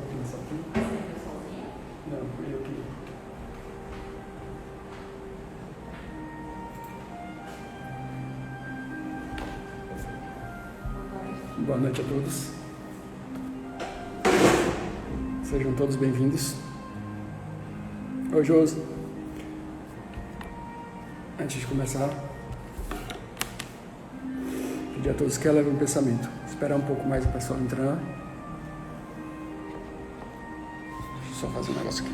consegue começar aqui? Você entrou sozinha? Não, fui eu que... Boa noite a todos. Sejam todos bem-vindos. Oi, Josi. Antes de começar, pedir a todos que elevem o pensamento. Esperar um pouco mais o pessoal entrar. Deixa eu só fazer um negócio aqui.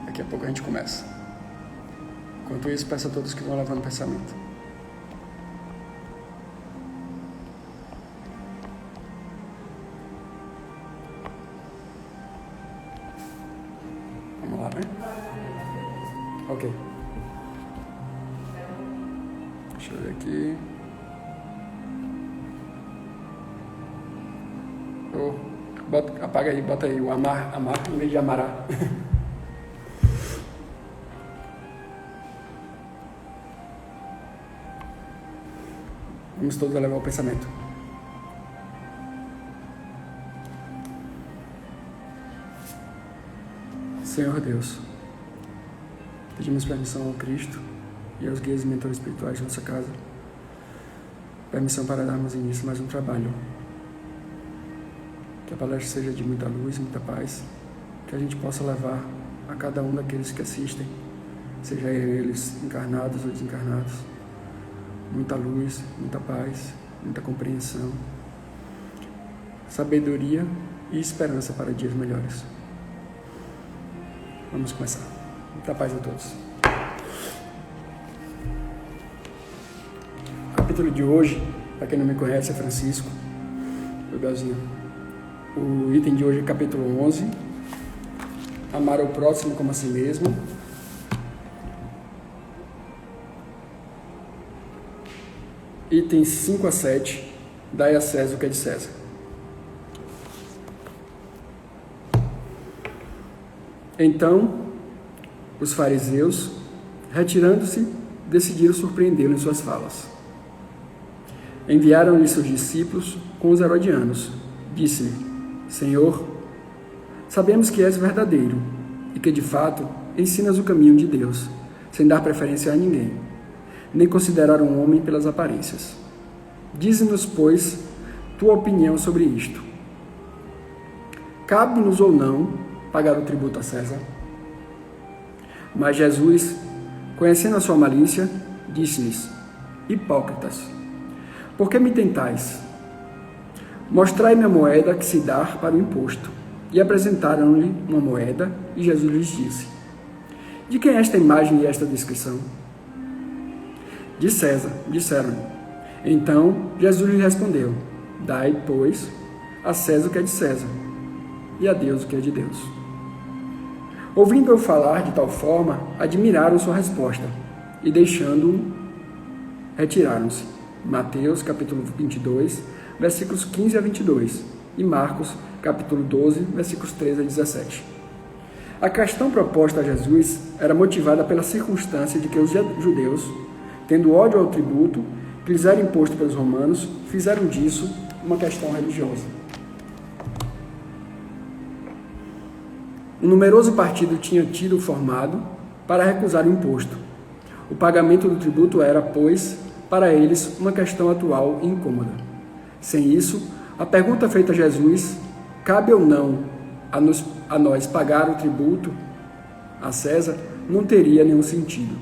Daqui a pouco a gente começa. Enquanto isso, peço a todos que vão levando o pensamento. Vamos lá, né? Ok. Deixa eu ver aqui. Apaga aí, bota aí o amar em vez de amará. Vamos todos elevar o pensamento. Senhor Deus, pedimos permissão ao Cristo e aos guias e mentores espirituais de nossa casa. Permissão para darmos início a mais um trabalho. Que a palestra seja de muita luz, muita paz. Que a gente possa levar a cada um daqueles que assistem, seja eles encarnados ou desencarnados, muita luz, muita paz, muita compreensão, sabedoria e esperança para dias melhores. Vamos começar. Muita paz a todos. O capítulo de hoje, para quem não me conhece, é Francisco. Legalzinho. O item de hoje é capítulo 11. Amar ao próximo como a si mesmo. Itens 5 a 7, dai a César o que é de César. Então, os fariseus, retirando-se, decidiram surpreendê-lo em suas falas. Enviaram-lhe seus discípulos com os herodianos. Disse-lhe: Senhor, sabemos que és verdadeiro e que, de fato, ensinas o caminho de Deus, sem dar preferência a ninguém, nem considerar um homem pelas aparências. Dize-nos, pois, tua opinião sobre isto. Cabe-nos ou não pagar o tributo a César? Mas Jesus, conhecendo a sua malícia, disse-lhes: Hipócritas, por que me tentais? Mostrai-me a moeda que se dá para o imposto. E apresentaram-lhe uma moeda, e Jesus lhes disse: De quem é esta imagem e esta descrição? De César, disseram-lhe. Então Jesus lhe respondeu: Dai, pois, a César o que é de César, e a Deus o que é de Deus. Ouvindo-o falar de tal forma, admiraram sua resposta, e deixando-o, retiraram-se. Mateus, capítulo 22, versículos 15 a 22, e Marcos, capítulo 12, versículos 13 a 17. A questão proposta a Jesus era motivada pela circunstância de que os judeus, tendo ódio ao tributo que lhes era imposto pelos romanos, fizeram disso uma questão religiosa. Um numeroso partido tinha tido formado para recusar o imposto. O pagamento do tributo era, pois, para eles uma questão atual e incômoda. Sem isso, a pergunta feita a Jesus, cabe ou não a nós pagar o tributo a César, não teria nenhum sentido.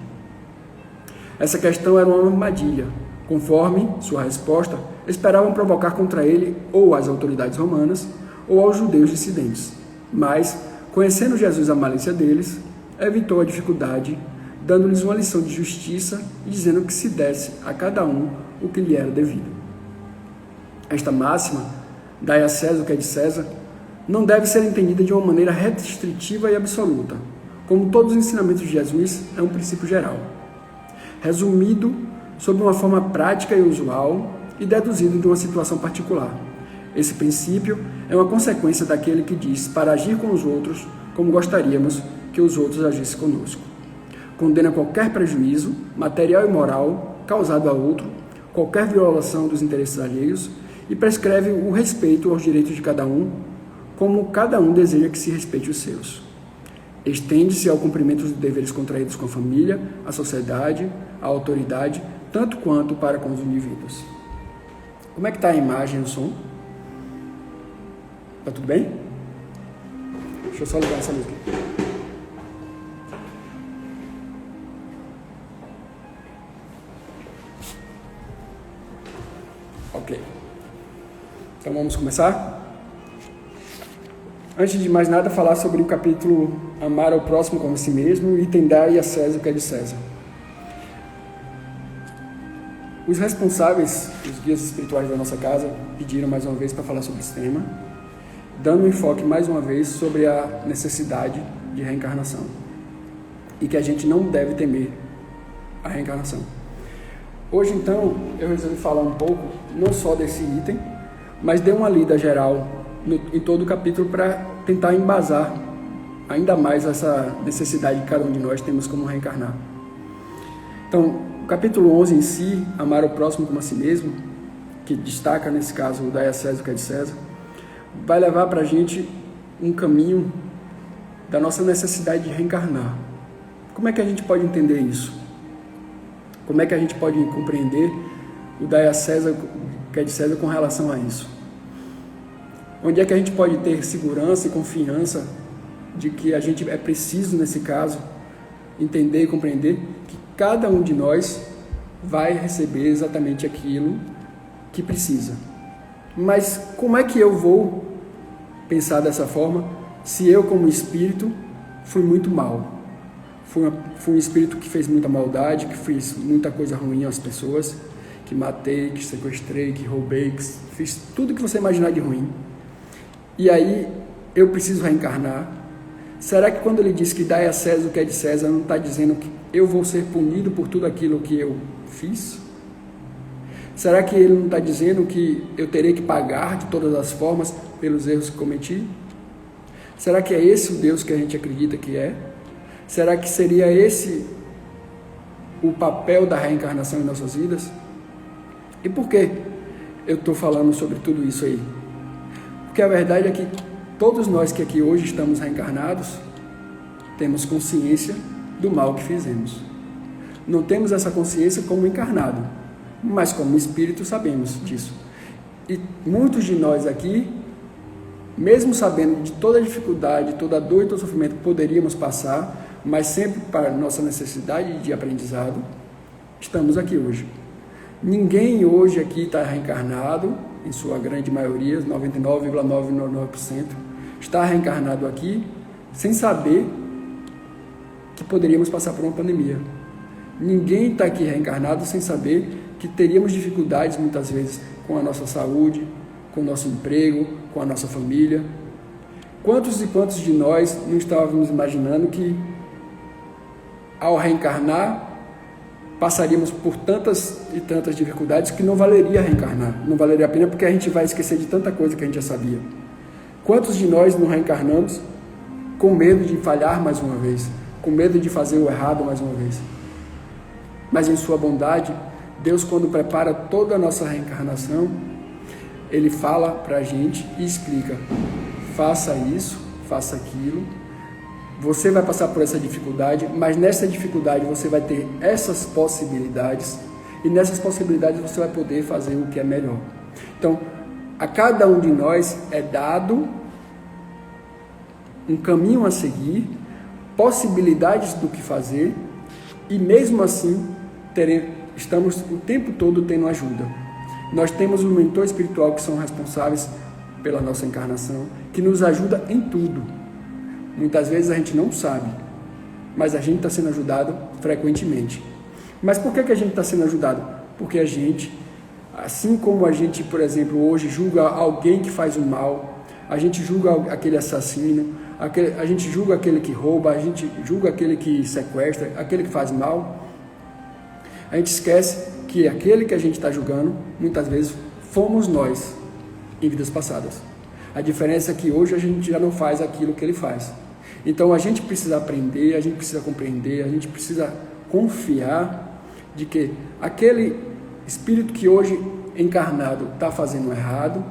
Essa questão era uma armadilha. Conforme sua resposta, esperavam provocar contra ele ou as autoridades romanas ou aos judeus dissidentes. Mas, conhecendo Jesus a malícia deles, evitou a dificuldade, dando-lhes uma lição de justiça e dizendo que se desse a cada um o que lhe era devido. Esta máxima, dai a César o que é de César, não deve ser entendida de uma maneira restritiva e absoluta. Como todos os ensinamentos de Jesus, é um princípio geral, resumido sob uma forma prática e usual e deduzido de uma situação particular. Esse princípio é uma consequência daquele que diz para agir com os outros como gostaríamos que os outros agissem conosco. Condena qualquer prejuízo, material e moral, causado a outro, qualquer violação dos interesses alheios e prescreve o respeito aos direitos de cada um, como cada um deseja que se respeite os seus. Estende-se ao cumprimento dos deveres contraídos com a família, a sociedade, a autoridade, tanto quanto para com os indivíduos. Como é que está a imagem e o som? Está tudo bem? Deixa eu só ligar essa luz aqui. Ok. Então vamos começar? Antes de mais nada, falar sobre o capítulo Amar ao próximo como a si mesmo e Tendai a César o que é de César. Os responsáveis, os guias espirituais da nossa casa, pediram mais uma vez para falar sobre esse tema, dando um enfoque mais uma vez sobre a necessidade de reencarnação e que a gente não deve temer a reencarnação. Hoje, então, eu resolvi falar um pouco, não só desse item, mas dei uma lida geral em todo o capítulo para tentar embasar ainda mais essa necessidade que cada um de nós temos como reencarnar. Então, o capítulo 11 em si, Amar o próximo como a si mesmo, que destaca nesse caso o Dai a César o que é de César, vai levar para a gente um caminho da nossa necessidade de reencarnar. Como é que a gente pode entender isso? Como é que a gente pode compreender o Dai a César o que é de César com relação a isso? Onde é que a gente pode ter segurança e confiança de que a gente é preciso, nesse caso, entender e compreender que cada um de nós vai receber exatamente aquilo que precisa. Mas como é que eu vou pensar dessa forma se eu, como espírito, fui muito mal? Fui um espírito que fez muita maldade, que fez muita coisa ruim às pessoas, que matei, que sequestrei, que roubei, que fiz tudo que você imaginar de ruim. E aí eu preciso reencarnar. Será que quando ele diz que dai a César o que é de César, não está dizendo que eu vou ser punido por tudo aquilo que eu fiz? Será que ele não está dizendo que eu terei que pagar de todas as formas pelos erros que cometi? Será que é esse o Deus que a gente acredita que é? Será que seria esse o papel da reencarnação em nossas vidas? E por que eu estou falando sobre tudo isso aí? Porque a verdade é que todos nós que aqui hoje estamos reencarnados temos consciência do mal que fizemos. Não temos essa consciência como encarnado, mas como espírito sabemos disso. E muitos de nós aqui, mesmo sabendo de toda a dificuldade, toda a dor e todo o sofrimento que poderíamos passar, mas sempre para nossa necessidade de aprendizado, estamos aqui hoje. Ninguém hoje aqui está reencarnado, em sua grande maioria, 99,999%, está reencarnado aqui sem saber que poderíamos passar por uma pandemia. Ninguém está aqui reencarnado sem saber que teríamos dificuldades muitas vezes com a nossa saúde, com o nosso emprego, com a nossa família. Quantos e quantos de nós não estávamos imaginando que ao reencarnar passaríamos por tantas e tantas dificuldades que não valeria reencarnar, não valeria a pena porque a gente vai esquecer de tanta coisa que a gente já sabia. Quantos de nós não reencarnamos com medo de falhar mais uma vez, com medo de fazer o errado mais uma vez? Mas em sua bondade, Deus, quando prepara toda a nossa reencarnação, Ele fala para a gente e explica: faça isso, faça aquilo. Você vai passar por essa dificuldade, mas nessa dificuldade você vai ter essas possibilidades, e nessas possibilidades você vai poder fazer o que é melhor. Então, a cada um de nós é dado um caminho a seguir, possibilidades do que fazer, e mesmo assim estamos o tempo todo tendo ajuda. Nós temos um mentor espiritual que são responsáveis pela nossa encarnação, que nos ajuda em tudo. Muitas vezes a gente não sabe, mas a gente está sendo ajudado frequentemente. Mas por que a gente está sendo ajudado? Porque a gente, assim como a gente, por exemplo, hoje julga alguém que faz o mal, a gente julga aquele assassino, a gente julga aquele que rouba, a gente julga aquele que sequestra, aquele que faz mal, a gente esquece que aquele que a gente está julgando, muitas vezes, fomos nós, em vidas passadas. A diferença é que hoje a gente já não faz aquilo que ele faz. Então a gente precisa aprender, a gente precisa compreender, a gente precisa confiar de que aquele espírito que hoje encarnado está fazendo errado,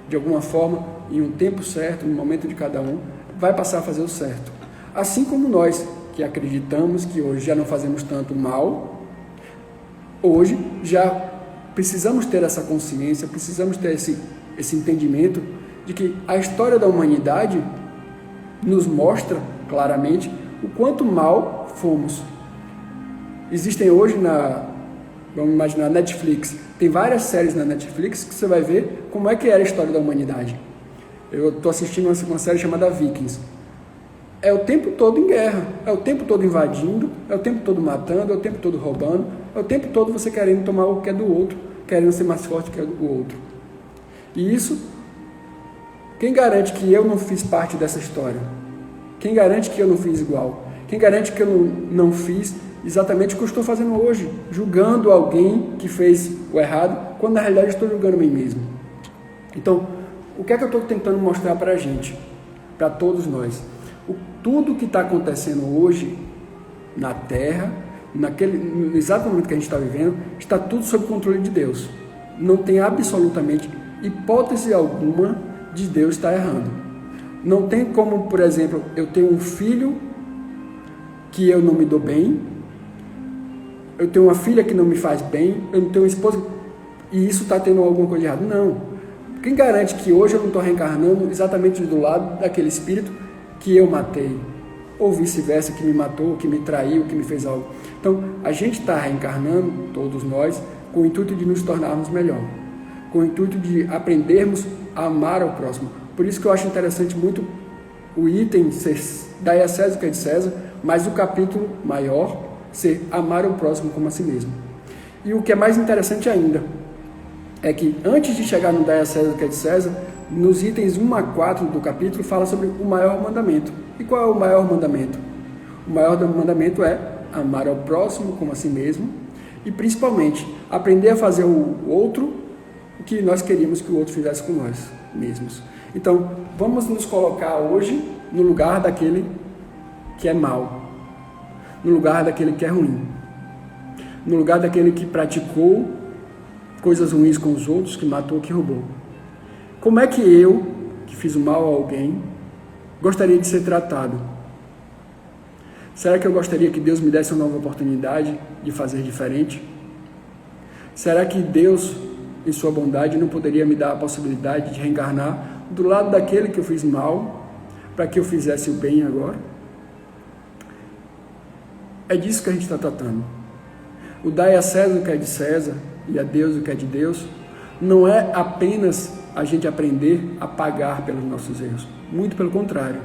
de alguma forma, em um tempo certo, no momento de cada um, vai passar a fazer o certo. Assim como nós, que acreditamos que hoje já não fazemos tanto mal, hoje já precisamos ter essa consciência, precisamos ter esse entendimento de que a história da humanidade nos mostra claramente o quanto mal fomos. Existem hoje vamos imaginar, Netflix. Tem várias séries na Netflix que você vai ver como é que era a história da humanidade. Eu estou assistindo uma série chamada Vikings. É o tempo todo em guerra, é o tempo todo invadindo, é o tempo todo matando, é o tempo todo roubando, é o tempo todo você querendo tomar o que é do outro, querendo ser mais forte que o outro. E isso, quem garante que eu não fiz parte dessa história? Quem garante que eu não fiz igual? Quem garante que eu não fiz exatamente o que eu estou fazendo hoje, julgando alguém que fez o errado, quando na realidade eu estou julgando a mim mesmo? Então, o que é que eu estou tentando mostrar para a gente, para todos nós? Tudo que está acontecendo hoje na Terra, no exato momento que a gente está vivendo, está tudo sob controle de Deus. Não tem absolutamente hipótese alguma de Deus estar errando. Não tem como, por exemplo, eu tenho um filho que eu não me dou bem, eu tenho uma filha que não me faz bem, eu não tenho uma esposa e isso está tendo alguma coisa de errado. Não. Quem garante que hoje eu não estou reencarnando exatamente do lado daquele espírito que eu matei, ou vice-versa, que me matou, que me traiu, que me fez algo? Então, a gente está reencarnando, todos nós, com o intuito de nos tornarmos melhor, com o intuito de aprendermos a amar ao próximo. Por isso que eu acho interessante muito o item ser dai a César o que é de César, mas o capítulo maior ser amar o próximo como a si mesmo. E o que é mais interessante ainda é que antes de chegar no dai a César o que é de César, nos itens 1 a 4 do capítulo fala sobre o maior mandamento. E qual é o maior mandamento? O maior mandamento é amar ao próximo como a si mesmo e principalmente aprender a fazer o outro o que nós queríamos que o outro fizesse com nós mesmos. Então, vamos nos colocar hoje no lugar daquele que é mau, no lugar daquele que é ruim, no lugar daquele que praticou coisas ruins com os outros, que matou, que roubou. Como é que eu, que fiz o mal a alguém, gostaria de ser tratado? Será que eu gostaria que Deus me desse uma nova oportunidade de fazer diferente? Será que Deus, em sua bondade, não poderia me dar a possibilidade de reencarnar do lado daquele que eu fiz mal, para que eu fizesse o bem agora? É disso que a gente está tratando. O dai a César o que é de César e a Deus o que é de Deus não é apenas a gente aprender a pagar pelos nossos erros. Muito pelo contrário.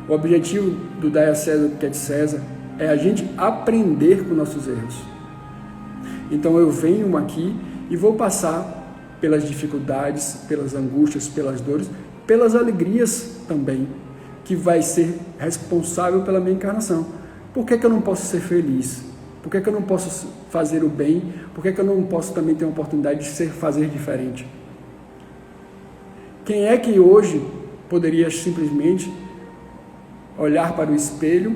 O objetivo do dai a César o que é de César é a gente aprender com nossos erros. Então eu venho aqui e vou passar pelas dificuldades, pelas angústias, pelas dores, pelas alegrias também, que vai ser responsável pela minha encarnação. Por que eu não posso ser feliz? Por que eu não posso fazer o bem? Por que eu não posso também ter a oportunidade de fazer diferente? Quem é que hoje poderia simplesmente olhar para o espelho,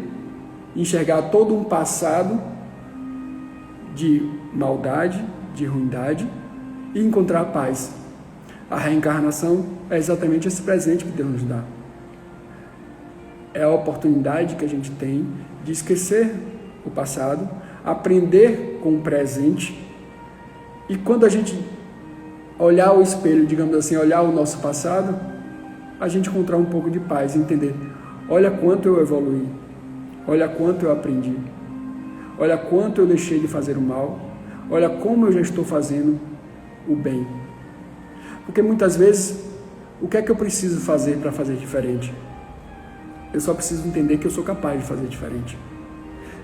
enxergar todo um passado de maldade, de ruindade e encontrar paz? A reencarnação é exatamente esse presente que Deus nos dá. É a oportunidade que a gente tem de esquecer o passado, aprender com o presente e quando a gente olhar o espelho, digamos assim, olhar o nosso passado, a gente encontrar um pouco de paz e entender, olha quanto eu evoluí, olha quanto eu aprendi, olha quanto eu deixei de fazer o mal, olha como eu já estou fazendo o bem. Porque muitas vezes, o que é que eu preciso fazer para fazer diferente? Eu só preciso entender que eu sou capaz de fazer diferente.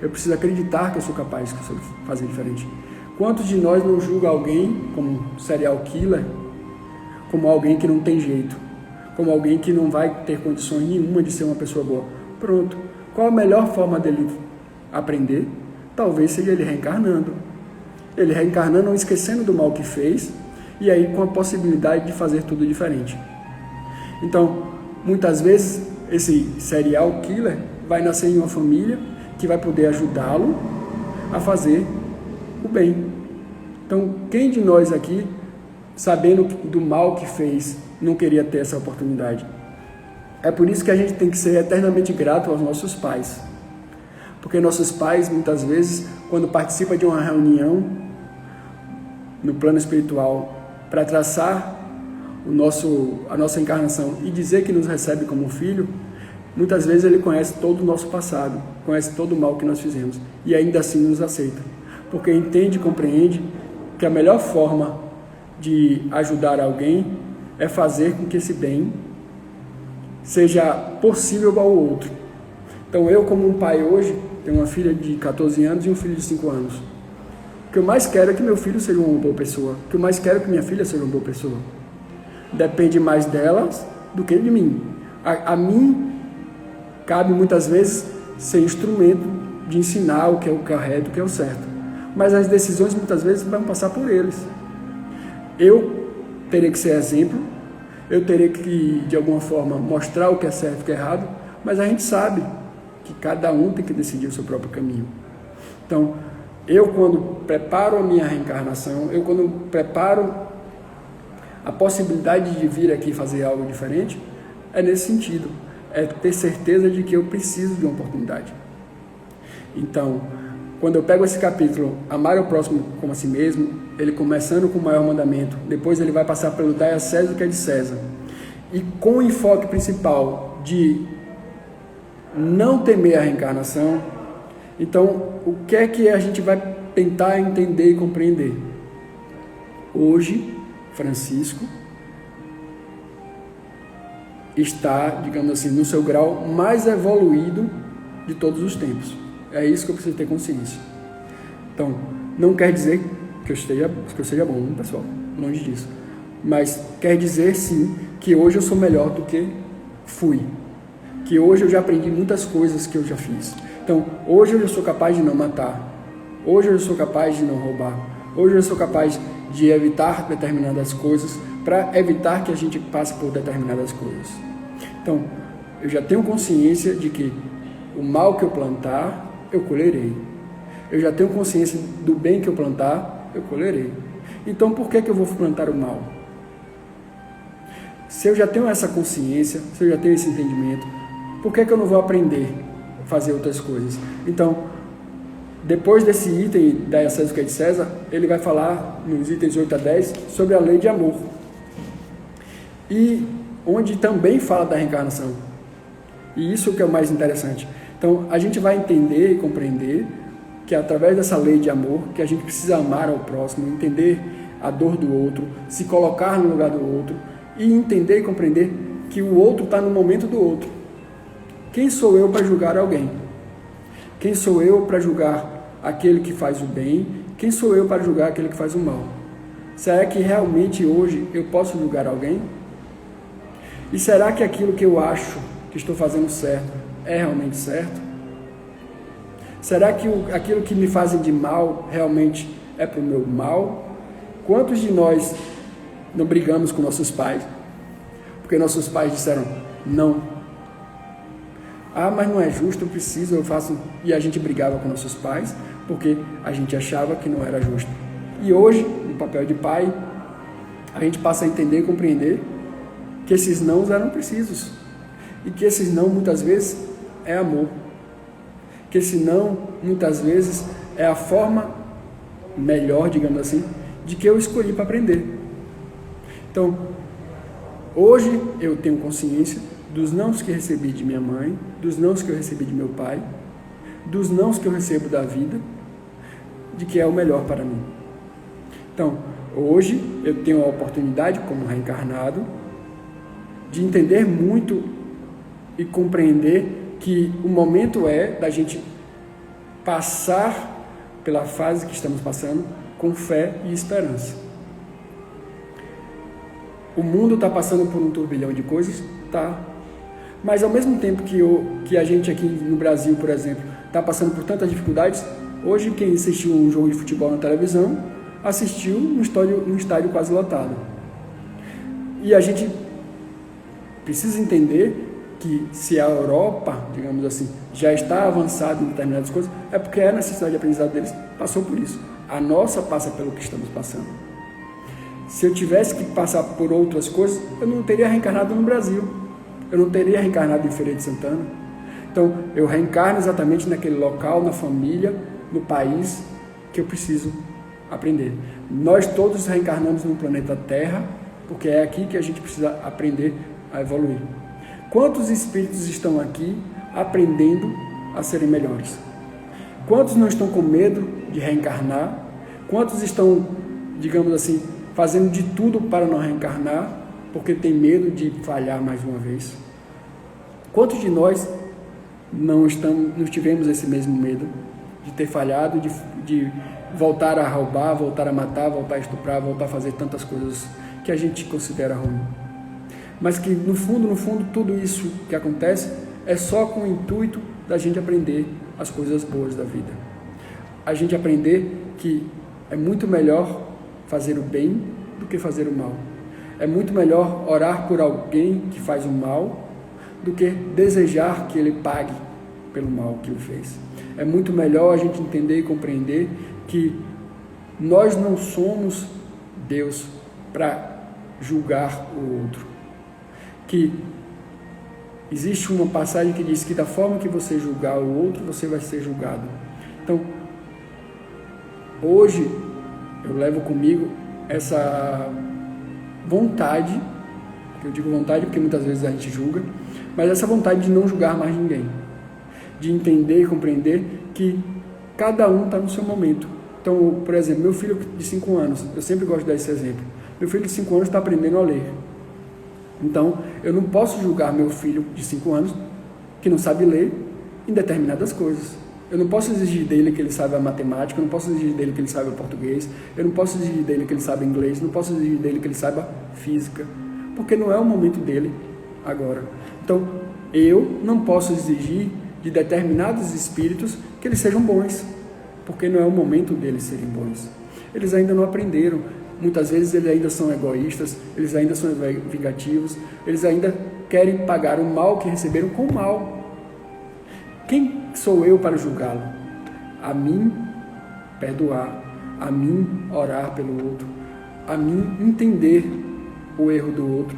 Eu preciso acreditar que eu sou capaz de fazer diferente. Quantos de nós não julga alguém como um serial killer, como alguém que não tem jeito, como alguém que não vai ter condições nenhuma de ser uma pessoa boa? Pronto. Qual a melhor forma dele aprender? Talvez seja ele reencarnando. Ele reencarnando, esquecendo do mal que fez, e aí com a possibilidade de fazer tudo diferente. Então, muitas vezes, esse serial killer vai nascer em uma família que vai poder ajudá-lo a fazer o bem. Então, quem de nós aqui, sabendo do mal que fez, não queria ter essa oportunidade? É por isso que a gente tem que ser eternamente grato aos nossos pais. Porque nossos pais, muitas vezes, quando participam de uma reunião no plano espiritual para traçar a nossa encarnação e dizer que nos recebe como filho, muitas vezes ele conhece todo o nosso passado, conhece todo o mal que nós fizemos e ainda assim nos aceita. Porque entende e compreende que a melhor forma de ajudar alguém é fazer com que esse bem seja possível ao outro. Então eu, como um pai hoje, tenho uma filha de 14 anos e um filho de 5 anos. O que eu mais quero é que meu filho seja uma boa pessoa. O que eu mais quero é que minha filha seja uma boa pessoa. Depende mais delas do que de mim. A mim cabe muitas vezes ser instrumento de ensinar o que é o correto, o que é o certo. Mas as decisões muitas vezes vão passar por eles. Eu terei que ser exemplo, eu terei que, de alguma forma, mostrar o que é certo e o que é errado, mas a gente sabe que cada um tem que decidir o seu próprio caminho. Então, eu quando preparo a minha reencarnação, eu quando preparo a possibilidade de vir aqui fazer algo diferente, é nesse sentido, é ter certeza de que eu preciso de uma oportunidade. Então, quando eu pego esse capítulo, amar o próximo como a si mesmo, ele começando com o maior mandamento, depois ele vai passar pelo dar a César o que é de César, e com o enfoque principal de não temer a reencarnação, então o que é que a gente vai tentar entender e compreender? Hoje, Francisco está, digamos assim, no seu grau mais evoluído de todos os tempos. É isso que eu preciso ter consciência. Então, não quer dizer que eu seja bom, pessoal, longe disso. Mas quer dizer, sim, que hoje eu sou melhor do que fui. Que hoje eu já aprendi muitas coisas que eu já fiz. Então, hoje eu já sou capaz de não matar. Hoje eu sou capaz de não roubar. Hoje eu sou capaz de evitar determinadas coisas para evitar que a gente passe por determinadas coisas. Então, eu já tenho consciência de que o mal que eu plantar, eu colherei. Eu já tenho consciência do bem que eu plantar, eu colherei. Então, por que eu vou plantar o mal? Se eu já tenho essa consciência, se eu já tenho esse entendimento, por que eu não vou aprender a fazer outras coisas? Então, depois desse item da César o que é de César, ele vai falar nos itens 8 a 10 sobre a lei de amor. E onde também fala da reencarnação. E isso que é o mais interessante. Então, a gente vai entender e compreender que através dessa lei de amor, que a gente precisa amar ao próximo, entender a dor do outro, se colocar no lugar do outro e entender e compreender que o outro está no momento do outro. Quem sou eu para julgar alguém? Quem sou eu para julgar aquele que faz o bem? Quem sou eu para julgar aquele que faz o mal? Será que realmente hoje eu posso julgar alguém? E será que aquilo que eu acho que estou fazendo certo é realmente certo? Será que aquilo que me fazem de mal realmente é para o meu mal? Quantos de nós não brigamos com nossos pais? Porque nossos pais disseram não. Ah, mas não é justo, eu preciso, eu faço. E a gente brigava com nossos pais porque a gente achava que não era justo. E hoje, no papel de pai, a gente passa a entender e compreender que esses nãos eram precisos. E que esses não, muitas vezes, é amor. Que esse não, muitas vezes, é a forma melhor, digamos assim, de que eu escolhi para aprender. Então, hoje eu tenho consciência dos nãos que recebi de minha mãe, dos nãos que eu recebi de meu pai, dos nãos que eu recebo da vida, de que é o melhor para mim. Então, hoje eu tenho a oportunidade, como reencarnado, de entender muito e compreender que o momento é da gente passar pela fase que estamos passando com fé e esperança. O mundo está passando por um turbilhão de coisas? Tá. Mas ao mesmo tempo que a gente aqui no Brasil, por exemplo, está passando por tantas dificuldades, hoje quem assistiu um jogo de futebol na televisão, assistiu num estádio quase lotado. E a gente precisa entender que se a Europa, digamos assim, já está avançada em determinadas coisas, é porque a necessidade de aprendizado deles passou por isso. A nossa passa pelo que estamos passando. Se eu tivesse que passar por outras coisas, eu não teria reencarnado no Brasil. Eu não teria reencarnado em Feira de Santana. Então, eu reencarno exatamente naquele local, na família, no país que eu preciso aprender. Nós todos reencarnamos no planeta Terra, porque é aqui que a gente precisa aprender a evoluir. Quantos espíritos estão aqui aprendendo a serem melhores? Quantos não estão com medo de reencarnar? Quantos estão, digamos assim, fazendo de tudo para não reencarnar, porque tem medo de falhar mais uma vez? Quantos de nós não tivemos esse mesmo medo de ter falhado, de voltar a roubar, voltar a matar, voltar a estuprar, voltar a fazer tantas coisas que a gente considera ruim? Mas que no fundo, tudo isso que acontece é só com o intuito da gente aprender as coisas boas da vida. A gente aprender que é muito melhor fazer o bem do que fazer o mal. É muito melhor orar por alguém que faz o mal do que desejar que ele pague pelo mal que ele fez. É muito melhor a gente entender e compreender que nós não somos Deus para julgar o outro. Que existe uma passagem que diz que da forma que você julgar o outro, você vai ser julgado. Então, hoje eu levo comigo essa vontade, que eu digo vontade porque muitas vezes a gente julga, mas essa vontade de não julgar mais ninguém, de entender e compreender que cada um está no seu momento. Então, por exemplo, meu filho de 5 anos, eu sempre gosto de dar esse exemplo, meu filho de 5 anos está aprendendo a ler. Então, eu não posso julgar meu filho de 5 anos que não sabe ler em determinadas coisas. Eu não posso exigir dele que ele saiba matemática, eu não posso exigir dele que ele saiba português, eu não posso exigir dele que ele saiba inglês, não posso exigir dele que ele saiba física, porque não é o momento dele agora. Então, eu não posso exigir de determinados espíritos que eles sejam bons, porque não é o momento deles serem bons. Eles ainda não aprenderam. Muitas vezes eles ainda são egoístas, eles ainda são vingativos, eles ainda querem pagar o mal que receberam com o mal. Quem sou eu para julgá-lo? A mim perdoar, a mim orar pelo outro, a mim entender o erro do outro,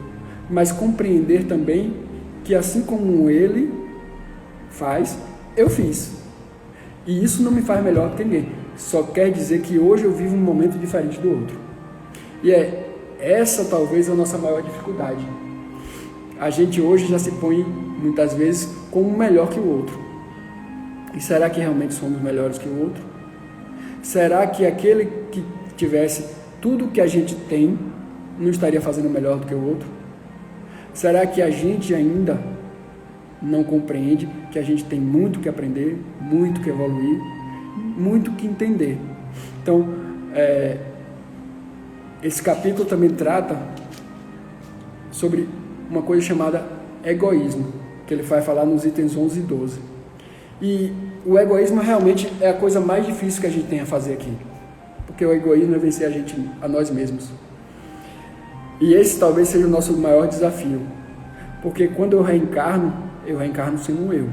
mas compreender também que assim como ele faz, eu fiz. E isso não me faz melhor que ninguém. Só quer dizer que hoje eu vivo um momento diferente do outro. E é essa talvez a nossa maior dificuldade. A gente hoje já se põe muitas vezes como melhor que o outro. E será que realmente somos melhores que o outro? Será que aquele que tivesse tudo que a gente tem não estaria fazendo melhor do que o outro? Será que a gente ainda não compreende que a gente tem muito que aprender, muito que evoluir, muito que entender? Então, esse capítulo também trata sobre uma coisa chamada egoísmo, que ele vai falar nos itens 11 e 12. E o egoísmo realmente é a coisa mais difícil que a gente tem a fazer aqui, porque o egoísmo é vencer a nós mesmos. E esse talvez seja o nosso maior desafio, porque quando eu reencarno sendo eu.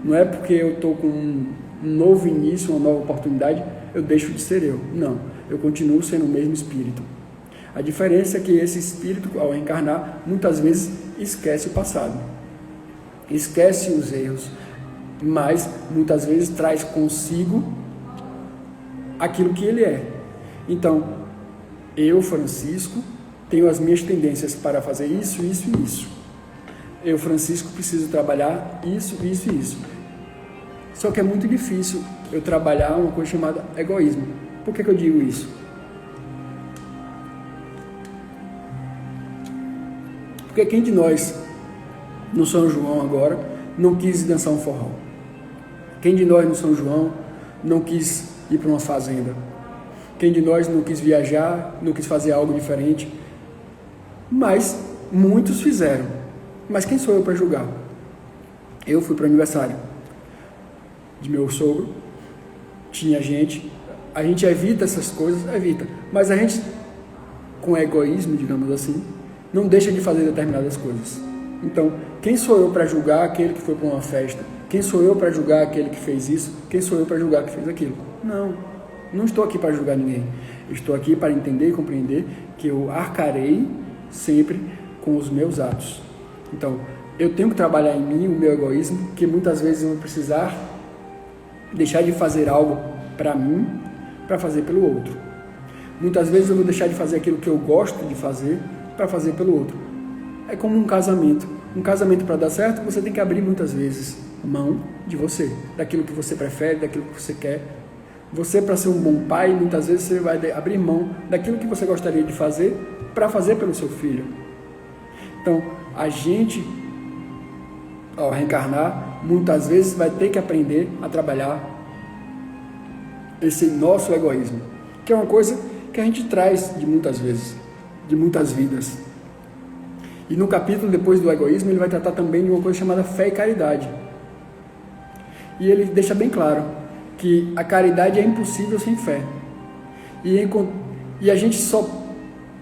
Não é porque eu estou com um novo início, uma nova oportunidade, eu deixo de ser eu. Não, eu continuo sendo o mesmo espírito. A diferença é que esse espírito, ao reencarnar, muitas vezes esquece o passado, esquece os erros, mas muitas vezes traz consigo aquilo que ele é. Então, eu, Francisco, tenho as minhas tendências para fazer isso, isso e isso. Eu, Francisco, preciso trabalhar isso, isso e isso. Só que é muito difícil eu trabalhar uma coisa chamada egoísmo. Por que eu digo isso? Porque quem de nós, no São João agora, não quis dançar um forró? Quem de nós no São João não quis ir para uma fazenda? Quem de nós não quis viajar, não quis fazer algo diferente? Mas muitos fizeram. Mas quem sou eu para julgar? Eu fui para o aniversário de meu sogro, tinha gente, a gente evita essas coisas, evita, mas a gente, com egoísmo, digamos assim, não deixa de fazer determinadas coisas. Então, quem sou eu para julgar aquele que foi para uma festa? Quem sou eu para julgar aquele que fez isso? Quem sou eu para julgar que fez aquilo? Não. não estou aqui para julgar ninguém. Eu estou aqui para entender e compreender que eu arcarei sempre com os meus atos. Então, eu tenho que trabalhar em mim o meu egoísmo, que muitas vezes eu vou precisar deixar de fazer algo para mim, para fazer pelo outro. Muitas vezes eu vou deixar de fazer aquilo que eu gosto de fazer, para fazer pelo outro. É como um casamento. Um casamento, para dar certo, você tem que abrir muitas vezes mão de você, daquilo que você prefere, daquilo que você quer. Você, para ser um bom pai, muitas vezes você vai abrir mão daquilo que você gostaria de fazer para fazer pelo seu filho. Então, a gente, ao reencarnar, muitas vezes vai ter que aprender a trabalhar esse nosso egoísmo, que é uma coisa que a gente traz de muitas vezes, de muitas vidas. E no capítulo depois do egoísmo, ele vai tratar também de uma coisa chamada fé e caridade. E ele deixa bem claro que a caridade é impossível sem fé. E a gente só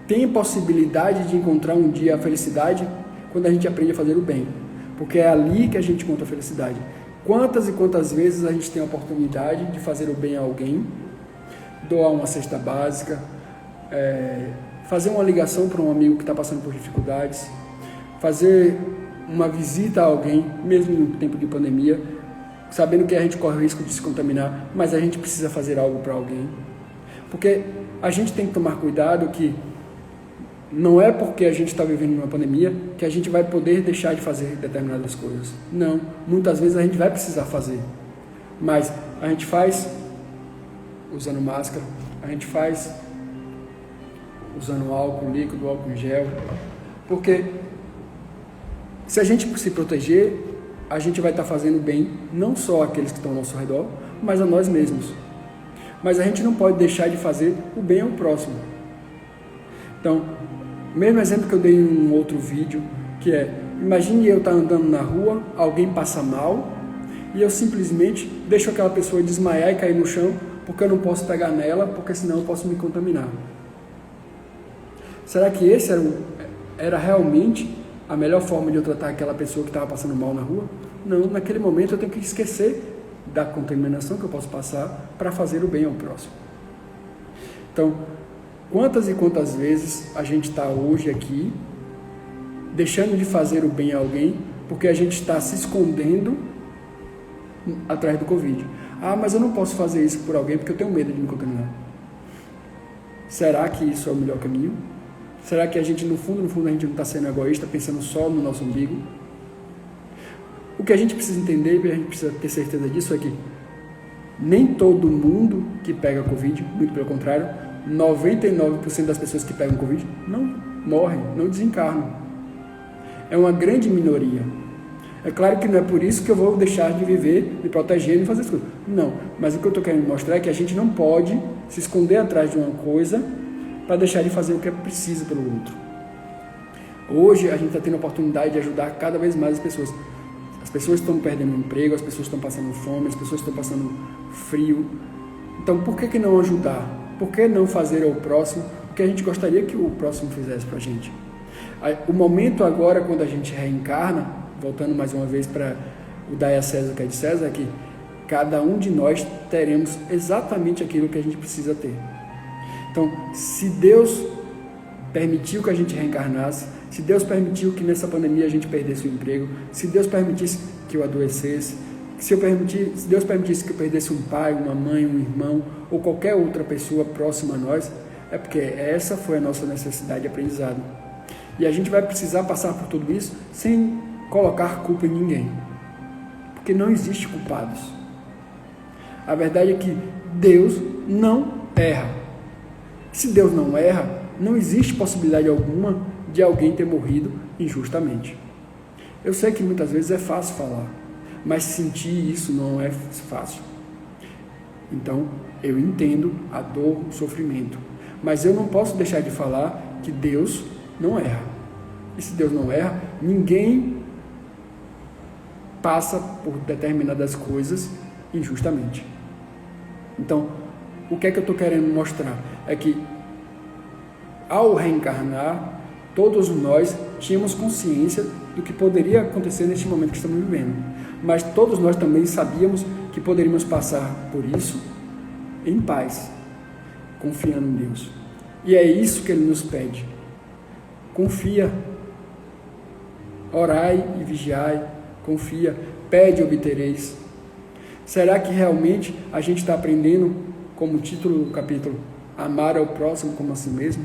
tem possibilidade de encontrar um dia a felicidade quando a gente aprende a fazer o bem. Porque é ali que a gente encontra a felicidade. Quantas e quantas vezes a gente tem a oportunidade de fazer o bem a alguém, doar uma cesta básica, fazer uma ligação para um amigo que está passando por dificuldades, fazer uma visita a alguém, mesmo no tempo de pandemia, sabendo que a gente corre o risco de se contaminar, mas a gente precisa fazer algo para alguém. Porque a gente tem que tomar cuidado que não é porque a gente está vivendo uma pandemia que a gente vai poder deixar de fazer determinadas coisas. Não, muitas vezes a gente vai precisar fazer, mas a gente faz usando máscara, a gente faz usando álcool líquido, álcool em gel, porque se a gente se proteger, a gente vai estar fazendo bem não só àqueles que estão ao nosso redor, mas a nós mesmos. Mas a gente não pode deixar de fazer o bem ao próximo. Então, o mesmo exemplo que eu dei em um outro vídeo, que é, imagine eu estar andando na rua, alguém passa mal, e eu simplesmente deixo aquela pessoa desmaiar e cair no chão, porque eu não posso pegar nela, porque senão eu posso me contaminar. Será que esse era realmente a melhor forma de eu tratar aquela pessoa que estava passando mal na rua? Não, naquele momento eu tenho que esquecer da contaminação que eu posso passar para fazer o bem ao próximo. Então, quantas e quantas vezes a gente está hoje aqui deixando de fazer o bem a alguém porque a gente está se escondendo atrás do Covid? Ah, mas eu não posso fazer isso por alguém porque eu tenho medo de me contaminar. Será que isso é o melhor caminho? Será que a gente, no fundo, a gente não está sendo egoísta, pensando só no nosso umbigo? O que a gente precisa entender, e a gente precisa ter certeza disso, é que nem todo mundo que pega Covid, muito pelo contrário, 99% das pessoas que pegam Covid não morrem, não desencarnam. É uma grande minoria. É claro que não é por isso que eu vou deixar de viver, me proteger e fazer as coisas. Não, mas o que eu estou querendo mostrar é que a gente não pode se esconder atrás de uma coisa para deixar de fazer o que é preciso pelo outro. Hoje a gente está tendo a oportunidade de ajudar cada vez mais as pessoas. As pessoas estão perdendo emprego, as pessoas estão passando fome, as pessoas estão passando frio. Então por que não ajudar? Por que não fazer ao próximo o que a gente gostaria que o próximo fizesse para a gente? O momento agora, quando a gente reencarna, voltando mais uma vez para o Dai a César o que é de César, é que cada um de nós teremos exatamente aquilo que a gente precisa ter. Então, se Deus permitiu que a gente reencarnasse, se Deus permitiu que nessa pandemia a gente perdesse o emprego, se Deus permitisse que eu adoecesse, se Deus permitisse que eu perdesse um pai, uma mãe, um irmão ou qualquer outra pessoa próxima a nós, é porque essa foi a nossa necessidade de aprendizado. E a gente vai precisar passar por tudo isso sem colocar culpa em ninguém, porque não existe culpados. A verdade é que Deus não erra. Se Deus não erra, não existe possibilidade alguma de alguém ter morrido injustamente. Eu sei que muitas vezes é fácil falar, mas sentir isso não é fácil. Então, eu entendo a dor, o sofrimento, mas eu não posso deixar de falar que Deus não erra. E se Deus não erra, ninguém passa por determinadas coisas injustamente. Então, o que é que eu estou querendo mostrar? É que, ao reencarnar, todos nós tínhamos consciência do que poderia acontecer neste momento que estamos vivendo. Mas todos nós também sabíamos que poderíamos passar por isso em paz. confiando em Deus. E é isso que Ele nos pede. Confia. Orai e vigiai. Confia. Pede e obtereis. Será que realmente a gente está aprendendo, como título do capítulo, amar ao próximo como a si mesmo?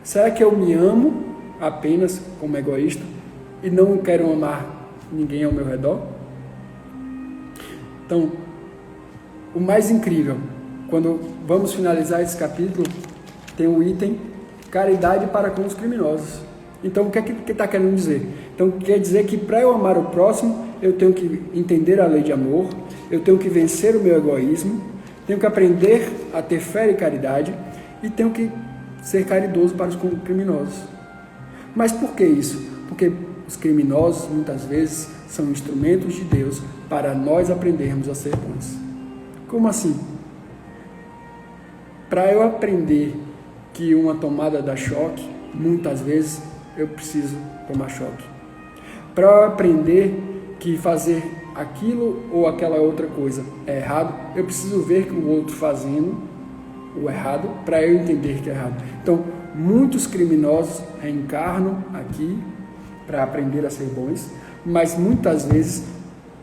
Será que eu me amo apenas como egoísta e não quero amar ninguém ao meu redor? Então, o mais incrível, quando vamos finalizar esse capítulo, tem um item, caridade para com os criminosos. Então, o que é que está querendo dizer? Então, quer dizer que para eu amar o próximo, eu tenho que entender a lei de amor, eu tenho que vencer o meu egoísmo, tenho que aprender a ter fé e caridade e tenho que ser caridoso para os criminosos. Mas por que isso? Porque os criminosos, muitas vezes, são instrumentos de Deus para nós aprendermos a ser bons. Como assim? Para eu aprender que uma tomada dá choque, muitas vezes eu preciso tomar choque. Para eu aprender que fazer aquilo ou aquela outra coisa é errado, eu preciso ver que o outro fazendo o errado para eu entender que é errado. Então, muitos criminosos reencarnam aqui para aprender a ser bons, mas muitas vezes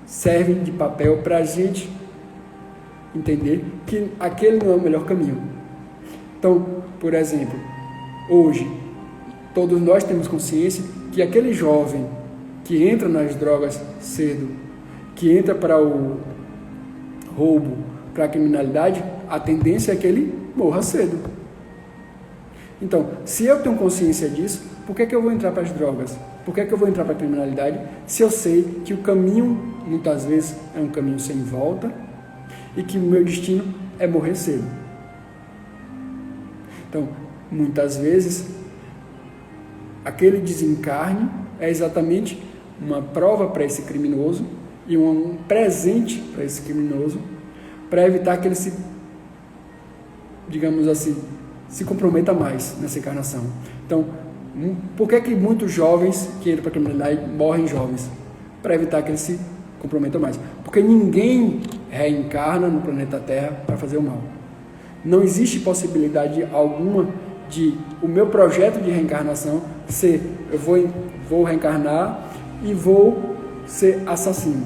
servem de papel para a gente entender que aquele não é o melhor caminho. Então, por exemplo, hoje, todos nós temos consciência que aquele jovem que entra nas drogas cedo, que entra para o roubo, para a criminalidade, a tendência é que ele morra cedo. Então, se eu tenho consciência disso, por que eu vou entrar para as drogas? Por que eu vou entrar para a criminalidade se eu sei que o caminho, muitas vezes, é um caminho sem volta e que o meu destino é morrer cedo? Então, muitas vezes, aquele desencarne é exatamente uma prova para esse criminoso e um presente para esse criminoso, para evitar que ele se, digamos assim, se comprometa mais nessa encarnação. Então, por que muitos jovens que entram para a criminalidade morrem jovens? Para evitar que eles se comprometam mais. Porque ninguém reencarna no planeta Terra para fazer o mal. Não existe possibilidade alguma de o meu projeto de reencarnação ser, eu vou reencarnar e vou ser assassino.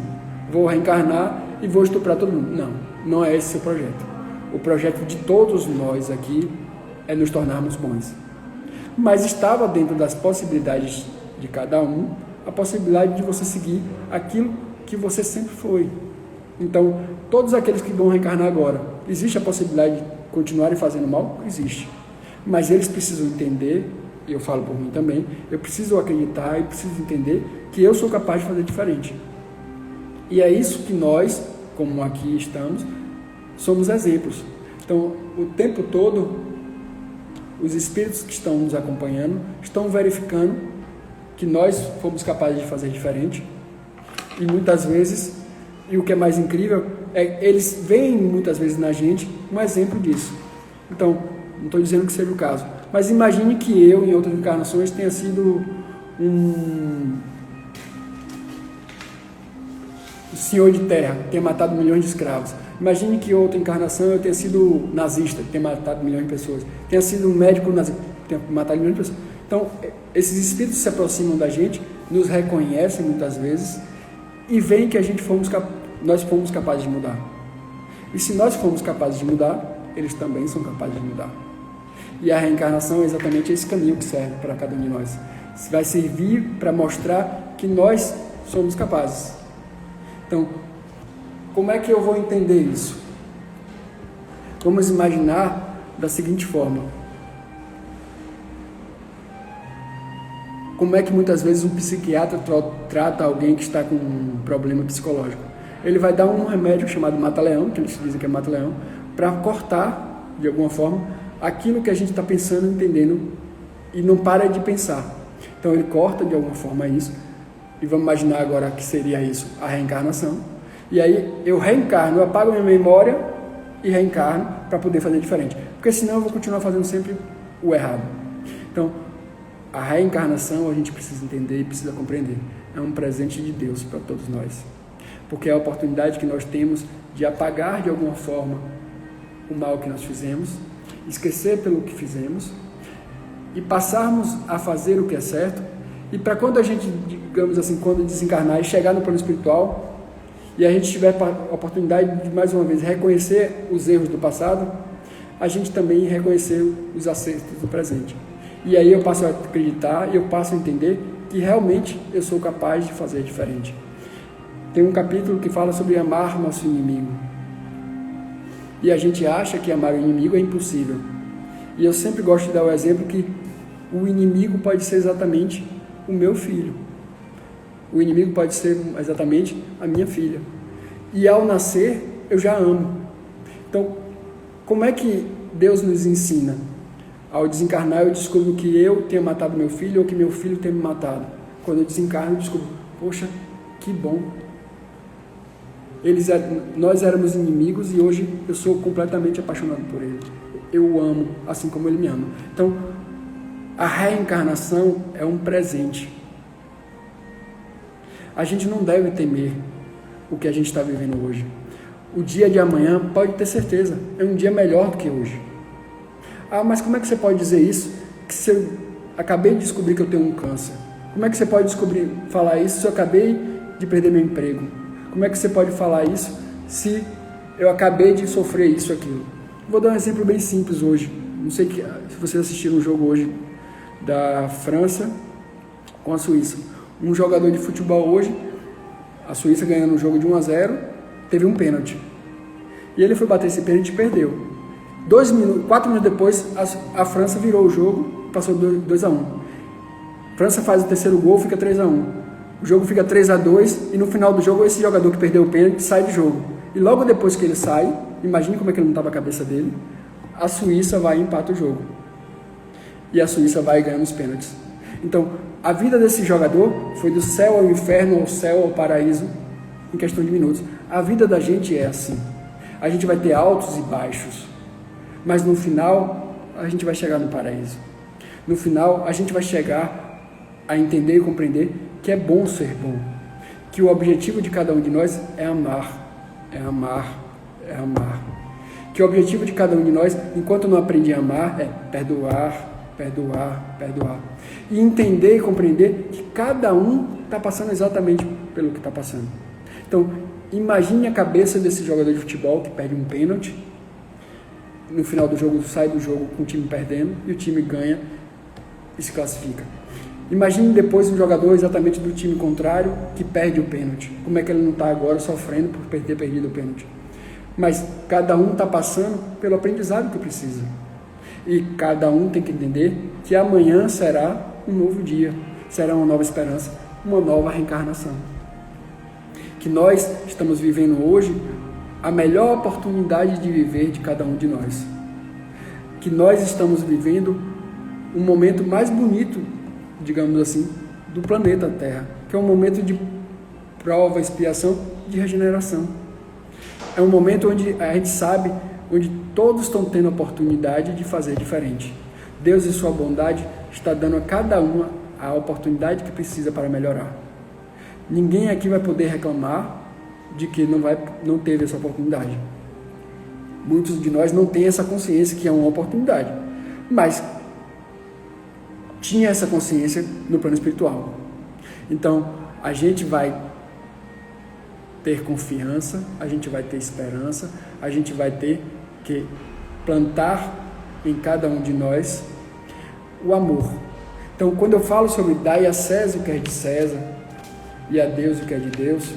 Vou reencarnar e vou estuprar todo mundo. Não, não é esse o projeto. O projeto de todos nós aqui é nos tornarmos bons. Mas estava dentro das possibilidades de cada um a possibilidade de você seguir aquilo que você sempre foi. Então, todos aqueles que vão reencarnar agora, existe a possibilidade de continuarem fazendo mal? Existe. Mas eles precisam entender, e eu falo por mim também, eu preciso acreditar e preciso entender que eu sou capaz de fazer diferente. E é isso que nós, como aqui estamos, somos exemplos. Então, o tempo todo, os espíritos que estão nos acompanhando estão verificando que nós fomos capazes de fazer diferente. E muitas vezes, e o que é mais incrível, é eles veem muitas vezes na gente um exemplo disso. Então, não estou dizendo que seja o caso, mas imagine que eu, em outras encarnações, tenha sido um senhor de terra, tenha matado milhões de escravos. Imagine que em outra encarnação eu tenha sido nazista, tenha matado milhões de pessoas, tenha sido um médico nazista, tenha matado milhões de pessoas. Então, esses espíritos se aproximam da gente, nos reconhecem muitas vezes e veem que nós fomos capazes de mudar. E se nós fomos capazes de mudar, eles também são capazes de mudar. E a reencarnação é exatamente esse caminho que serve para cada um de nós. Vai servir para mostrar que nós somos capazes. Então, como é que eu vou entender isso? Vamos imaginar da seguinte forma. Como é que muitas vezes um psiquiatra trata alguém que está com um problema psicológico? Ele vai dar um remédio chamado mata-leão, que eles dizem que é mata-leão, para cortar, de alguma forma, aquilo que a gente está pensando, entendendo, e não para de pensar. Então ele corta de alguma forma isso, e vamos imaginar agora que seria isso, a reencarnação. E aí eu reencarno, eu apago minha memória e reencarno para poder fazer diferente. Porque senão eu vou continuar fazendo sempre o errado. Então, a reencarnação a gente precisa entender e precisa compreender. É um presente de Deus para todos nós. Porque é a oportunidade que nós temos de apagar de alguma forma o mal que nós fizemos esquecer pelo que fizemos e passarmos a fazer o que é certo, e para quando a gente, digamos assim, quando desencarnar e chegar no plano espiritual, e a gente tiver a oportunidade de, mais uma vez, reconhecer os erros do passado, a gente também reconhecer os acertos do presente. E aí eu passo a acreditar e eu passo a entender que realmente eu sou capaz de fazer diferente. Tem um capítulo que fala sobre amar nosso inimigo. E a gente acha que amar o inimigo é impossível. E eu sempre gosto de dar o exemplo que o inimigo pode ser exatamente o meu filho. O inimigo pode ser exatamente a minha filha. E ao nascer, eu já amo. Então, como é que Deus nos ensina? Ao desencarnar, eu descubro que eu tenha matado meu filho ou que meu filho tenha me matado. Quando eu desencarno, eu descubro, poxa, que bom. Nós éramos inimigos e hoje eu sou completamente apaixonado por ele. Eu o amo, assim como ele me ama. Então, a reencarnação é um presente. A gente não deve temer o que a gente está vivendo hoje. O dia de amanhã, pode ter certeza, é um dia melhor do que hoje. Ah, mas como é que você pode dizer isso? Que se eu acabei de descobrir que eu tenho um câncer. Como é que você pode falar isso se eu acabei de perder meu emprego? Como é que você pode falar isso se eu acabei de sofrer isso, aquilo? Vou dar um exemplo bem simples hoje. Não sei se vocês assistiram um jogo hoje da França com a Suíça. Um jogador de futebol hoje, a Suíça ganhando um jogo de 1-0, teve um pênalti. E ele foi bater esse pênalti e perdeu. 4 minutos depois, a França virou o jogo, passou 2-1. França faz o terceiro gol, fica 3-1. O jogo fica 3-2 e no final do jogo esse jogador que perdeu o pênalti sai do jogo. E logo depois que ele sai, imagine como é que ele não estava a cabeça dele, a Suíça vai e empata o jogo. E a Suíça vai ganhando os pênaltis. Então, a vida desse jogador foi do céu ao inferno, ao céu ao paraíso, em questão de minutos. A vida da gente é assim. A gente vai ter altos e baixos. Mas no final, a gente vai chegar no paraíso. No final, a gente vai chegar a entender e compreender que é bom ser bom. Que o objetivo de cada um de nós é amar. É amar. É amar. Que o objetivo de cada um de nós, enquanto não aprendi a amar, é perdoar, perdoar, perdoar. E entender e compreender que cada um está passando exatamente pelo que está passando. Então, imagine a cabeça desse jogador de futebol que perde um pênalti. No final do jogo, sai do jogo com o time perdendo e o time ganha e se classifica. Imagine depois um jogador exatamente do time contrário que perde o pênalti. Como é que ele não está agora sofrendo por ter perdido o pênalti? Mas cada um está passando pelo aprendizado que precisa. E cada um tem que entender que amanhã será um novo dia, será uma nova esperança, uma nova reencarnação. Que nós estamos vivendo hoje a melhor oportunidade de viver de cada um de nós. Que nós estamos vivendo um momento mais bonito, digamos assim, do planeta Terra, que é um momento de prova, expiação, de regeneração. É um momento onde a gente sabe, onde todos estão tendo a oportunidade de fazer diferente. Deus, em sua bondade, está dando a cada uma a oportunidade que precisa para melhorar. Ninguém aqui vai poder reclamar de que não teve essa oportunidade. Muitos de nós não têm essa consciência que é uma oportunidade, mas tinha essa consciência no plano espiritual. Então, a gente vai ter confiança, a gente vai ter esperança, a gente vai ter que plantar em cada um de nós o amor. Então, quando eu falo sobre dar a César o que é de César e a Deus o que é de Deus,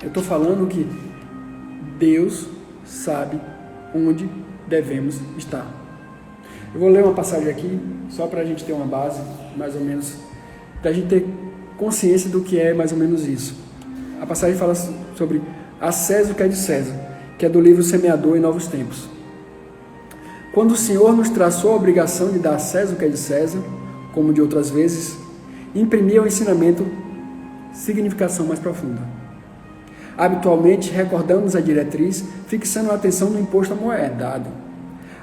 eu estou falando que Deus sabe onde devemos estar. Eu vou ler uma passagem aqui, só para a gente ter uma base, mais ou menos, para a gente ter consciência do que é mais ou menos isso. A passagem fala sobre a César o que é de César, que é do livro Semeador em Novos Tempos. Quando o Senhor nos traçou a obrigação de dar a César o que é de César, como de outras vezes, imprimia o ensinamento significação mais profunda. Habitualmente, recordamos a diretriz, fixando a atenção no imposto amoedado,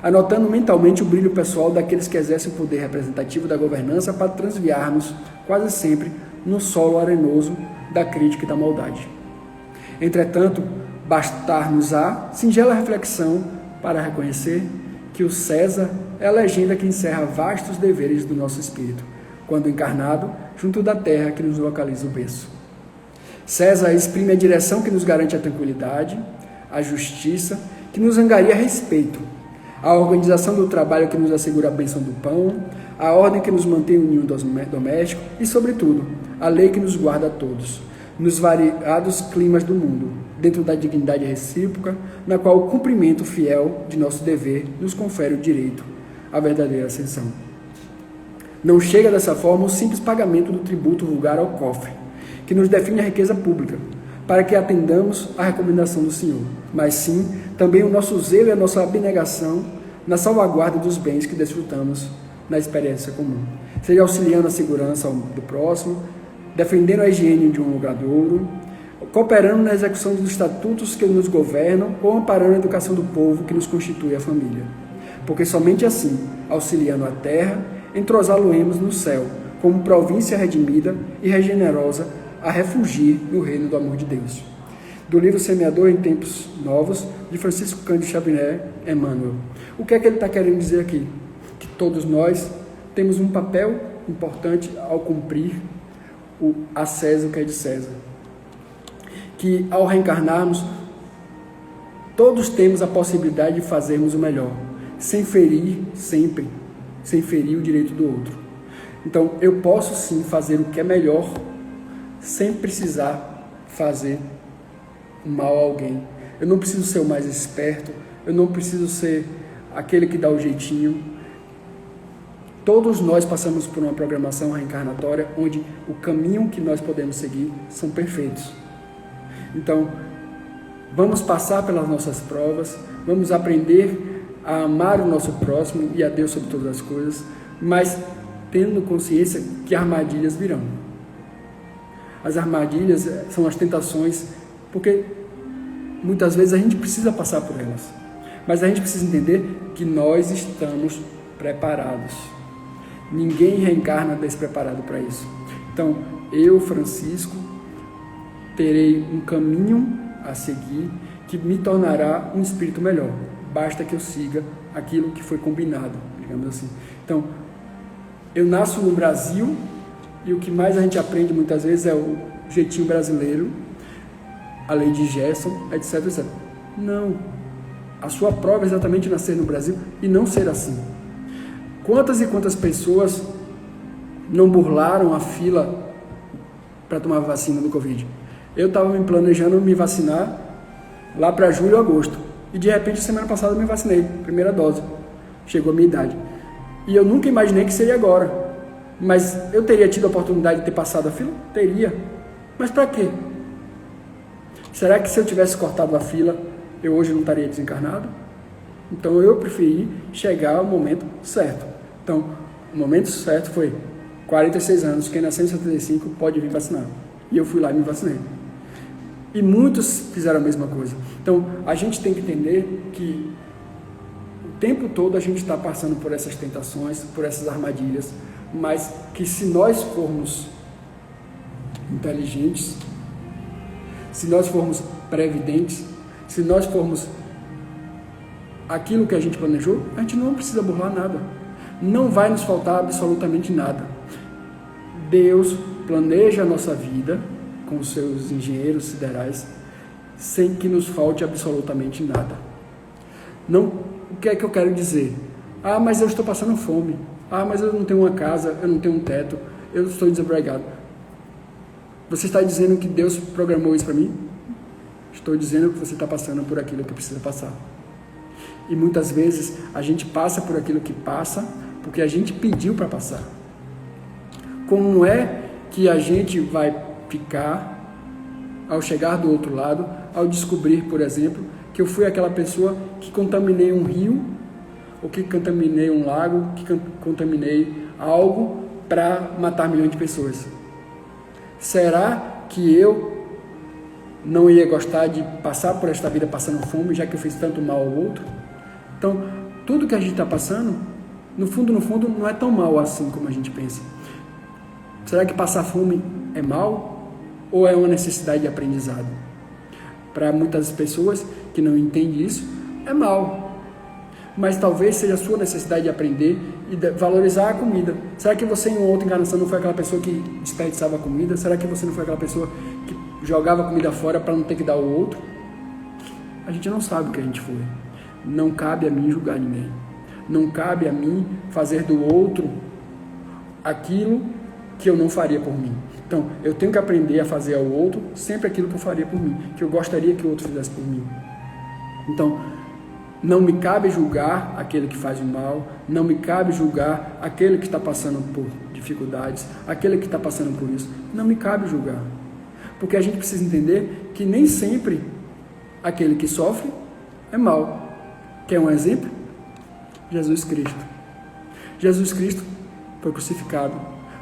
anotando mentalmente o brilho pessoal daqueles que exercem o poder representativo da governança para transviar-nos, quase sempre, no solo arenoso da crítica e da maldade. Entretanto, bastar-nos a singela reflexão para reconhecer que o César é a legenda que encerra vastos deveres do nosso espírito, quando encarnado, junto da terra que nos localiza o berço. César exprime a direção que nos garante a tranquilidade, a justiça, que nos angaria respeito, a organização do trabalho que nos assegura a bênção do pão, a ordem que nos mantém unido doméstico e, sobretudo, a lei que nos guarda a todos, nos variados climas do mundo, dentro da dignidade recíproca, na qual o cumprimento fiel de nosso dever nos confere o direito à verdadeira ascensão. Não chega dessa forma o simples pagamento do tributo vulgar ao cofre, que nos define a riqueza pública, para que atendamos à recomendação do Senhor, mas sim também o nosso zelo e a nossa abnegação na salvaguarda dos bens que desfrutamos na experiência comum, seja auxiliando a segurança do próximo, defendendo a higiene de um logradouro, cooperando na execução dos estatutos que nos governam ou amparando a educação do povo que nos constitui a família. Porque somente assim, auxiliando a terra, entrosá-lo-emos no céu, como província redimida e regenerosa, a refugir no reino do amor de Deus. Do livro Semeador em Tempos Novos, de Francisco Cândido Xavier Emmanuel. O que é que ele está querendo dizer aqui? Que todos nós temos um papel importante ao cumprir a César o que é de César. Que ao reencarnarmos, todos temos a possibilidade de fazermos o melhor, sem ferir sempre, sem ferir o direito do outro. Então, eu posso sim fazer o que é melhor, sem precisar fazer mal a alguém. Eu não preciso ser o mais esperto, eu não preciso ser aquele que dá o jeitinho. Todos nós passamos por uma programação reencarnatória onde o caminho que nós podemos seguir são perfeitos. Então, vamos passar pelas nossas provas, vamos aprender a amar o nosso próximo e a Deus sobre todas as coisas, mas tendo consciência que armadilhas virão. As armadilhas são as tentações, porque muitas vezes a gente precisa passar por elas, mas a gente precisa entender que nós estamos preparados. Ninguém reencarna despreparado para isso. Então, eu, Francisco, terei um caminho a seguir que me tornará um espírito melhor. Basta que eu siga aquilo que foi combinado, digamos assim. Então, eu nasço no Brasil e o que mais a gente aprende muitas vezes é o jeitinho brasileiro, a lei de Gerson, etc, etc. Não. A sua prova é exatamente nascer no Brasil e não ser assim. Quantas e quantas pessoas não burlaram a fila para tomar vacina do Covid? Eu estava me planejando me vacinar lá para julho ou agosto. E de repente, semana passada, eu me vacinei. Primeira dose. Chegou a minha idade. E eu nunca imaginei que seria agora. Mas eu teria tido a oportunidade de ter passado a fila? Teria. Mas para quê? Será que se eu tivesse cortado a fila, eu hoje não estaria desencarnado? Então eu preferi chegar ao momento certo. Então, o momento certo foi 46 anos, quem nasceu em 75 pode vir vacinar. E eu fui lá e me vacinei. E muitos fizeram a mesma coisa. Então, a gente tem que entender que o tempo todo a gente está passando por essas tentações, por essas armadilhas, mas que se nós formos inteligentes, se nós formos previdentes, se nós formos aquilo que a gente planejou, a gente não precisa burlar nada. Não vai nos faltar absolutamente nada. Deus planeja a nossa vida com os seus engenheiros siderais sem que nos falte absolutamente nada. Não, o que é que eu quero dizer? Ah, mas eu estou passando fome. Ah, mas eu não tenho uma casa, eu não tenho um teto, eu estou desempregado. Você está dizendo que Deus programou isso para mim? Estou dizendo que você está passando por aquilo que precisa passar. E muitas vezes a gente passa por aquilo que passa porque a gente pediu para passar. Como é que a gente vai ficar ao chegar do outro lado, ao descobrir, por exemplo, que eu fui aquela pessoa que contaminei um rio, ou que contaminei um lago, que contaminei algo para matar milhões de pessoas? Será que eu não ia gostar de passar por esta vida passando fome, já que eu fiz tanto mal ao outro? Então, tudo que a gente está passando, no fundo, não é tão mal assim como a gente pensa. Será que passar fome é mal ou é uma necessidade de aprendizado? Para muitas pessoas que não entendem isso, é mal. mas talvez seja a sua necessidade de aprender e de valorizar a comida. Será que você em uma outra encarnação não foi aquela pessoa que desperdiçava a comida? Será que você não foi aquela pessoa que jogava a comida fora para não ter que dar ao outro? A gente não sabe o que a gente foi. Não cabe a mim julgar ninguém. Não cabe a mim fazer do outro aquilo que eu não faria por mim. Então, eu tenho que aprender a fazer ao outro sempre aquilo que eu faria por mim, que eu gostaria que o outro fizesse por mim. Então, não me cabe julgar aquele que faz o mal, não me cabe julgar aquele que está passando por dificuldades, aquele que está passando por isso. Não me cabe julgar. Porque a gente precisa entender que nem sempre aquele que sofre é mal. Quer um exemplo? Jesus Cristo. Jesus Cristo foi crucificado,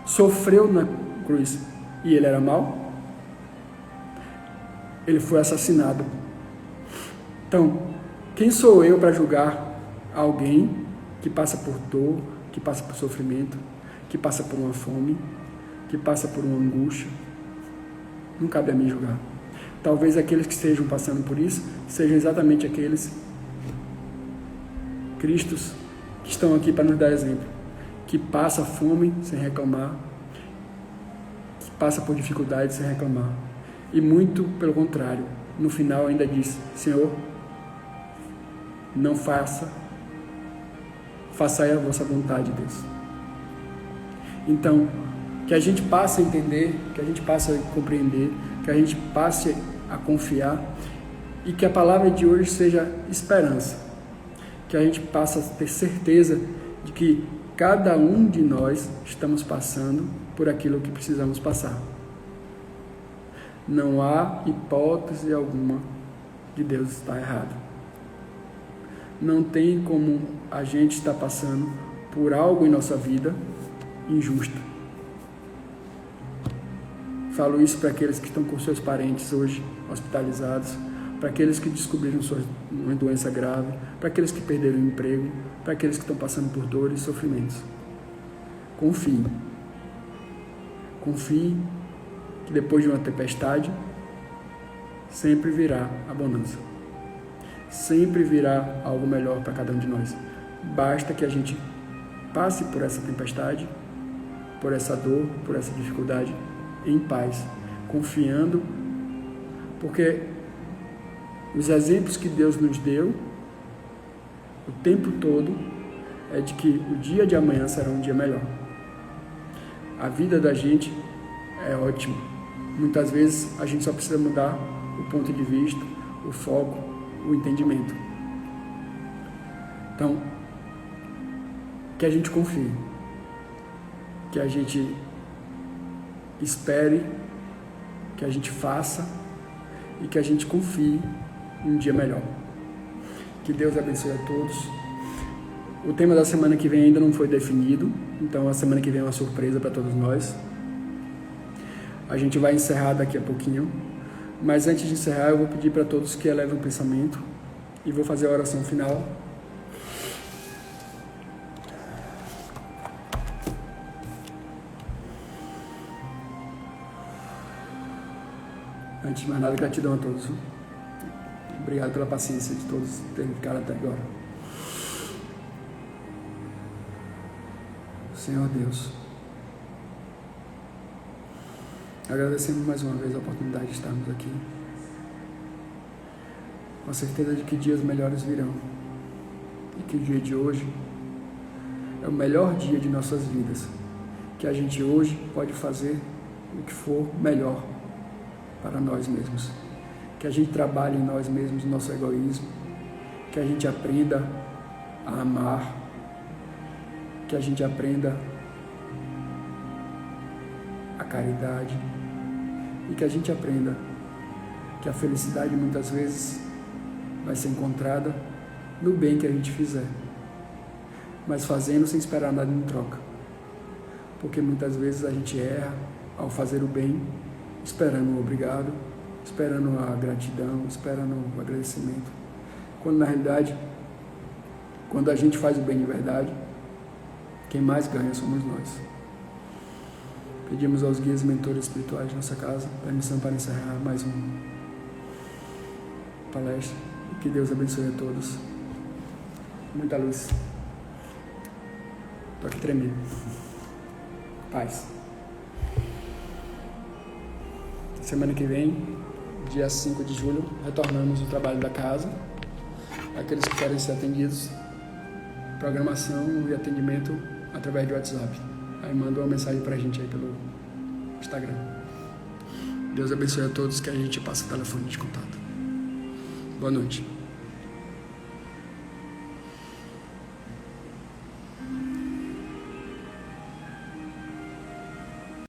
sofreu na cruz e ele era mau? Ele foi assassinado. Então, quem sou eu para julgar alguém que passa por dor, que passa por sofrimento, que passa por uma fome, que passa por uma angústia? Não cabe a mim julgar. Talvez aqueles que estejam passando por isso sejam exatamente aqueles Cristos que estão aqui para nos dar exemplo, que passa fome sem reclamar, que passa por dificuldades sem reclamar, e muito pelo contrário, no final ainda diz: Senhor, não façai a vossa vontade, Deus. Então, que a gente passe a entender, que a gente passe a compreender, que a gente passe a confiar, e que a palavra de hoje seja esperança, que a gente passe a ter certeza de que cada um de nós estamos passando por aquilo que precisamos passar. Não há hipótese alguma de Deus estar errado. Não tem como a gente estar passando por algo em nossa vida injusto. Falo isso para aqueles que estão com seus parentes hoje hospitalizados, para aqueles que descobriram uma doença grave, para aqueles que perderam o emprego, para aqueles que estão passando por dores e sofrimentos. Confie. Confie que depois de uma tempestade, sempre virá a bonança. Sempre virá algo melhor para cada um de nós. Basta que a gente passe por essa tempestade, por essa dor, por essa dificuldade, em paz, confiando, porque os exemplos que Deus nos deu o tempo todo é de que o dia de amanhã será um dia melhor. A vida da gente é ótima. Muitas vezes a gente só precisa mudar o ponto de vista, o foco, o entendimento. Então, que a gente confie, que a gente espere, que a gente faça e que a gente confie em um dia melhor. Que Deus abençoe a todos. O tema da semana que vem ainda não foi definido, então a semana que vem é uma surpresa para todos nós. A gente vai encerrar daqui a pouquinho, mas antes de encerrar eu vou pedir para todos que elevem o pensamento e vou fazer a oração final. Antes de mais nada, gratidão a todos. Obrigado pela paciência de todos terem ficado até agora. Senhor Deus, agradecemos mais uma vez a oportunidade de estarmos aqui, com a certeza de que dias melhores virão e que o dia de hoje é o melhor dia de nossas vidas, que a gente hoje pode fazer o que for melhor para nós mesmos, que a gente trabalhe em nós mesmos o nosso egoísmo, que a gente aprenda a amar, que a gente aprenda a caridade e que a gente aprenda que a felicidade muitas vezes vai ser encontrada no bem que a gente fizer, mas fazendo sem esperar nada em troca, porque muitas vezes a gente erra ao fazer o bem, esperando o obrigado, esperando a gratidão, esperando o agradecimento, quando na realidade, quando a gente faz o bem de verdade, quem mais ganha somos nós. Pedimos aos guias e mentores espirituais de nossa casa permissão para encerrar mais uma palestra e que Deus abençoe a todos. Muita luz. Tô aqui tremendo. Paz. Semana que vem, dia 5 de julho, retornamos ao trabalho da casa. Aqueles que querem ser atendidos, programação e atendimento através de WhatsApp. Aí manda uma mensagem pra gente aí pelo Instagram. Deus abençoe a todos, que a gente passa o telefone de contato. Boa noite.